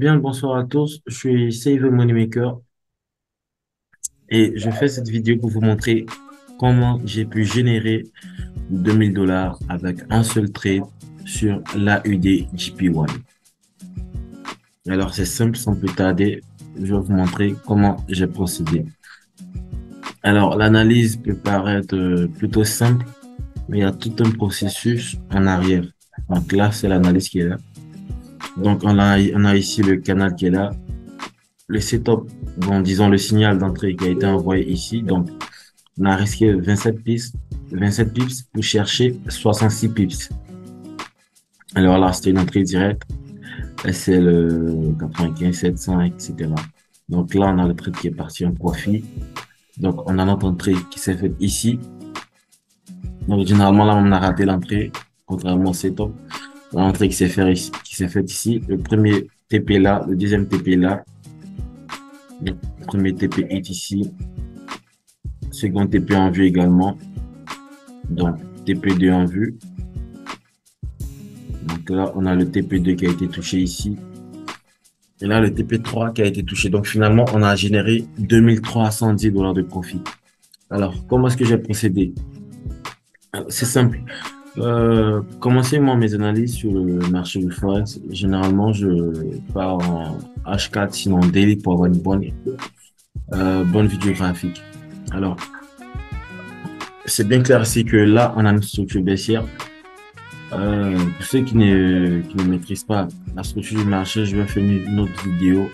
Bien, bonsoir à tous. Je suis Save Moneymaker et je fais cette vidéo pour vous montrer comment j'ai pu générer 2000 $ avec un seul trade sur l'AUD JP1. Alors, c'est simple, sans plus tarder, je vais vous montrer comment j'ai procédé. Alors, l'analyse peut paraître plutôt simple, mais il y a tout un processus en arrière. Donc là, c'est l'analyse qui est là. Donc, on a ici le canal qui est là. Le setup, bon, disons le signal d'entrée qui a été envoyé ici. Donc, on a risqué 27 pips pour chercher 66 pips. Alors là, c'était une entrée directe. C'est le 95, 700, etc. Donc là, on a le trade qui est parti en profit. Donc, on a notre entrée qui s'est faite ici. Donc, généralement, là, on a raté l'entrée, contrairement au setup. L'entrée qui s'est faite ici. Le premier TP là, le deuxième TP là. Le premier TP est ici. Second TP en vue également. Donc, TP2 en vue. Donc là, on a le TP2 qui a été touché ici. Et là, le TP3 qui a été touché. Donc, finalement, on a généré 2310 $ de profit. Alors, comment est-ce que j'ai procédé? C'est simple. Commencer moi mes analyses sur le marché du Forex. Généralement, je pars en H4, sinon daily pour avoir une bonne vidéo graphique. Alors, c'est bien clair ici que là, on a une structure baissière. Pour ceux qui ne maîtrisent pas la structure du marché, je vais faire une autre vidéo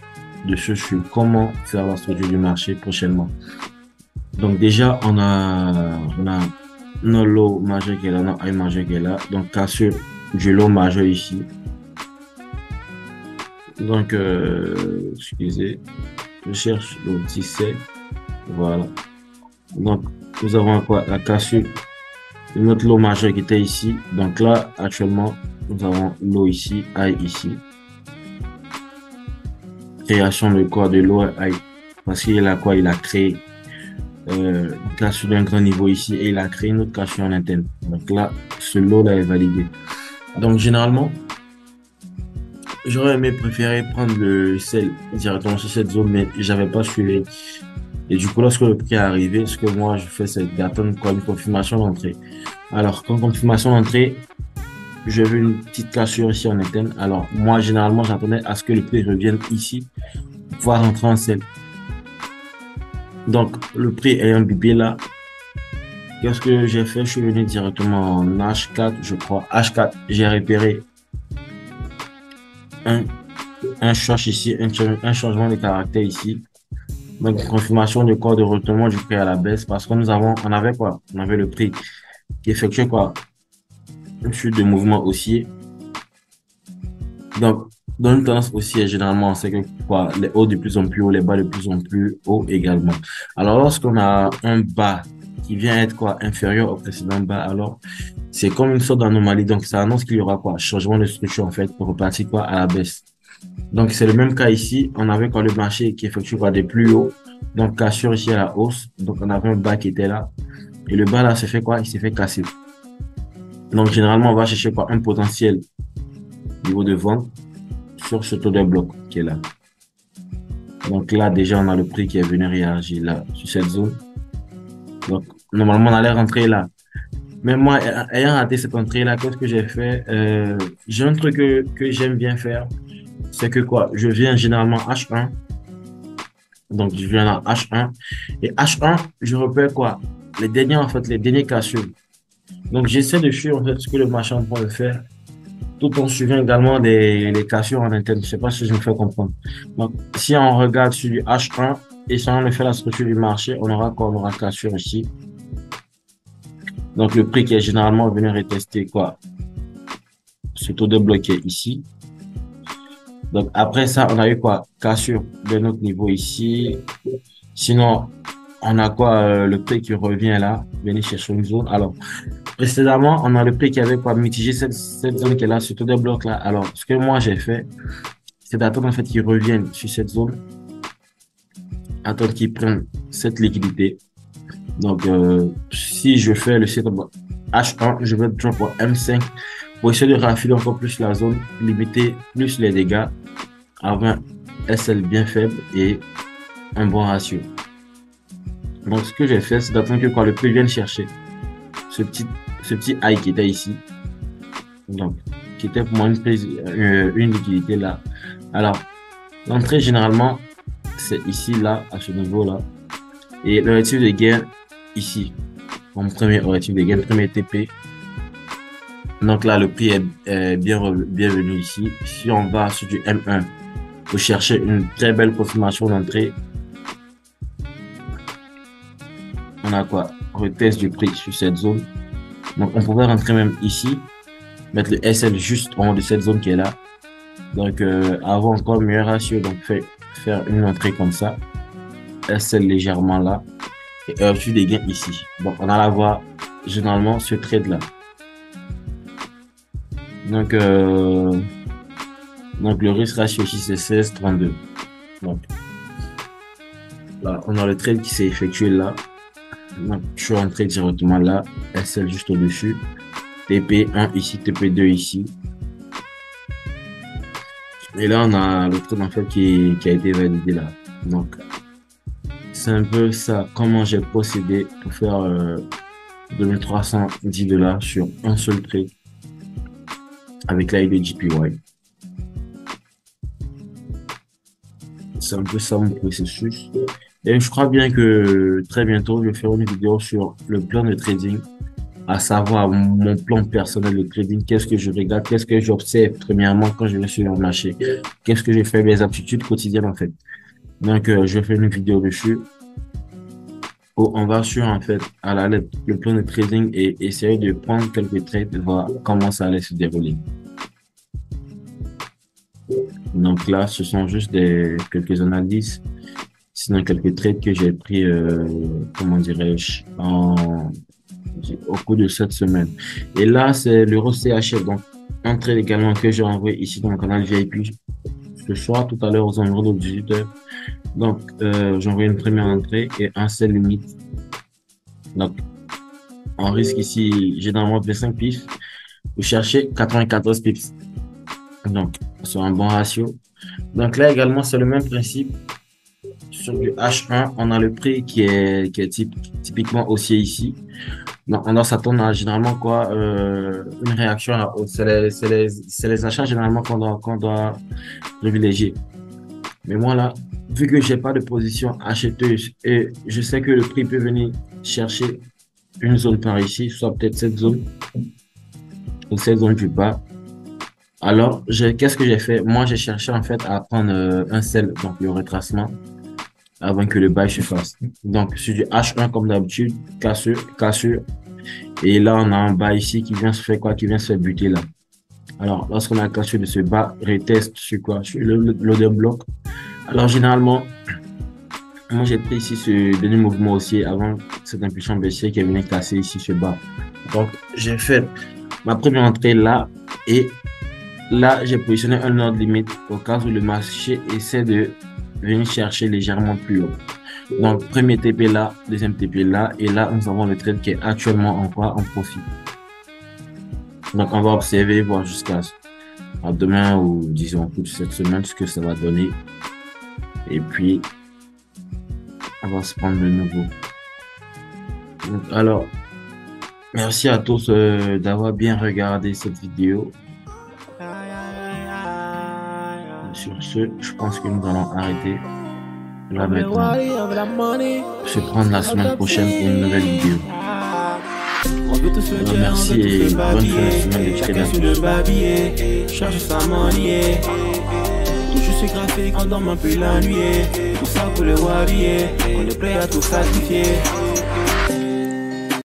de ce sur comment faire la structure du marché prochainement. Donc déjà, on a nos low majeur qui est là, nos high majeur qui est là. Donc cassure du low majeur ici. Donc, excusez, je cherche le 17. Voilà. Donc, nous avons quoi? La cassure de notre low majeur qui était ici. Donc là, actuellement, nous avons low ici, high ici. Création de quoi? De low high. Parce qu'il a quoi? Il a créé une cassure d'un grand niveau ici et il a créé une autre cassure en interne. Donc là, ce lot là est validé. Donc généralement, j'aurais aimé préférer prendre le sell directement sur cette zone, mais j'avais pas suivi. Et du coup, lorsque le prix est arrivé, ce que moi je fais, c'est d'attendre quoi, une confirmation d'entrée. Alors, quand confirmation d'entrée, j'ai vu une petite cassure ici en interne. Alors, moi, généralement, j'attendais à ce que le prix revienne ici, pour pouvoir rentrer en sell. Donc, le prix ayant bipé là, qu'est-ce que j'ai fait? Je suis venu directement en H4, je crois. H4, j'ai repéré un short ici, un changement de caractère ici. Donc, confirmation de quoi? De retournement du prix à la baisse parce que on avait quoi? On avait le prix qui effectuait quoi? Une chute de mouvement haussier. Donc, dans une tendance haussière, généralement, on sait que quoi? Les hauts de plus en plus haut, les bas de plus en plus haut également. Alors, lorsqu'on a un bas qui vient être quoi? Inférieur au précédent bas, alors, c'est comme une sorte d'anomalie. Donc, ça annonce qu'il y aura quoi? Changement de structure, en fait, pour repartir quoi? À la baisse. Donc, c'est le même cas ici. On avait quoi? Le marché qui effectue quoi? Des plus hauts. Donc, cassure ici à la hausse. Donc, on avait un bas qui était là. Et le bas là, s'est fait quoi? Il s'est fait casser. Donc, généralement, on va chercher quoi? Un potentiel niveau de vente sur ce taux de bloc qui est là. Donc là, déjà, on a le prix qui est venu réagir là, sur cette zone. Donc, normalement, on allait rentrer là. Mais moi, ayant raté cette entrée-là, qu'est-ce que j'ai fait? J'ai un truc que j'aime bien faire. C'est que quoi? Je viens généralement H1. Donc, je viens à H1. Et H1, je repère quoi? Les derniers cassures. Donc, j'essaie de suivre en fait ce que le marché est en train de faire, tout en suivant également les cassures en interne. Je sais pas si je me fais comprendre. Donc, si on regarde sur du H1 et si on fait la structure du marché, on aura quoi? On aura cassure ici. Donc, le prix qui est généralement venu retester quoi? Ce taux de bloc est ici. Donc, après ça, on a eu quoi? Cassure de notre niveau ici. Sinon, on a quoi? Le prix qui revient là, venir chercher une zone. Alors, précédemment, on a le prix qui avait quoi mitigé cette zone qui est là, sur tous les blocs là. Alors, ce que moi j'ai fait, c'est d'attendre en fait qu'ils reviennent sur cette zone, attendre qu'ils prennent cette liquidité. Donc, si je fais le setup H1, je vais drop en M5 pour essayer de raffiler encore plus la zone, limiter plus les dégâts. avoir un SL bien faible et un bon ratio. Donc, ce que j'ai fait, c'est d'attendre que quoi, le prix vienne chercher ce petit, ce petit high qui était ici. Donc, qui était pour moi une prise, une liquidité là. Alors, l'entrée, généralement, c'est ici, là, à ce niveau-là. Et le relatif de gain, ici. Mon premier relatif de gain, premier TP. Donc là, le prix est bienvenu ici. Si on va sur du M1, pour chercher une très belle confirmation d'entrée, on a quoi? Retest du prix sur cette zone. Donc, on pourrait rentrer même ici, mettre le SL juste en haut de cette zone qui est là. Donc, avoir encore meilleur ratio, donc faire une entrée comme ça. SL légèrement là. Et au-dessus des gains ici. Donc, on a la voir généralement ce trade là. Donc, le risque ratio ici, c'est 16,32. Donc, là, on a le trade qui s'est effectué là. Donc, je suis rentré directement là. SL juste au-dessus. TP1 ici, TP2 ici. Et là, on a le trade en fait qui a été validé là. Donc, c'est un peu ça, comment j'ai procédé pour faire 2310 $ sur un seul trade avec l'aide de JPY. C'est un peu ça mon processus. Et je crois bien que très bientôt, je vais faire une vidéo sur le plan de trading, à savoir mon plan personnel de trading, qu'est-ce que je regarde, qu'est-ce que j'observe premièrement quand je vais sur le marché, qu'est-ce que j'ai fait, mes aptitudes quotidiennes en fait. Donc, je vais faire une vidéo dessus où on va sur en fait à la lettre le plan de trading et essayer de prendre quelques trades et voir comment ça allait se dérouler. Donc là, ce sont juste quelques analyses, sinon quelques trades que j'ai pris, comment dirais-je, au cours de cette semaine. Et là, c'est l'euro CHF, donc un trade également que j'ai envoyé ici dans le canal VIP ce soir, tout à l'heure aux environs de 18h. Donc, j'ai envoyé une première entrée et un sell limite. Donc, on risque ici généralement 25 pips. Vous cherchez 94 pips. Donc, sur un bon ratio. Donc là également, c'est le même principe. Sur du H1, on a le prix qui est typiquement haussier ici. Donc, on doit s'attendre à généralement quoi, une réaction à la hausse. C'est les achats généralement qu'on doit privilégier. Mais moi là, vu que j'ai pas de position acheteuse et je sais que le prix peut venir chercher une zone par ici, soit peut-être cette zone ou cette zone du bas. Alors, qu'est-ce que j'ai fait? Moi, j'ai cherché en fait à prendre un sell, donc le retracement, avant que le buy se fasse. Donc, sur du H1 comme d'habitude, cassure. Et là, on a un bas ici qui vient se faire quoi? Qui vient se faire buter là. Alors, lorsqu'on a la cassure de ce bas, retest sur quoi? Sur l'order block. Alors, généralement, moi, j'ai pris ici ce dernier mouvement haussier avant cette impulsion baissière qui est venue casser ici ce bas. Donc, j'ai fait ma première entrée là et là, j'ai positionné un ordre limite au cas où le marché essaie de venir chercher légèrement plus haut. Donc, premier TP là, deuxième TP là, et là, nous avons le trade qui est actuellement en profit. Donc, on va observer, voir jusqu'à demain ou disons toute cette semaine ce que ça va donner. Et puis, on va se prendre de nouveau. Donc, alors, merci à tous d'avoir bien regardé cette vidéo. Sur ce, je pense que nous allons arrêter là maintenant. Se prendre la semaine prochaine pour une nouvelle vidéo. Alors, merci et bonne fin de semaine de trading. Cherche sa money. Je suis graphique, on dorme un peu la nuit. Tout ça pour le warrior. On est prêt à tout sacrifier.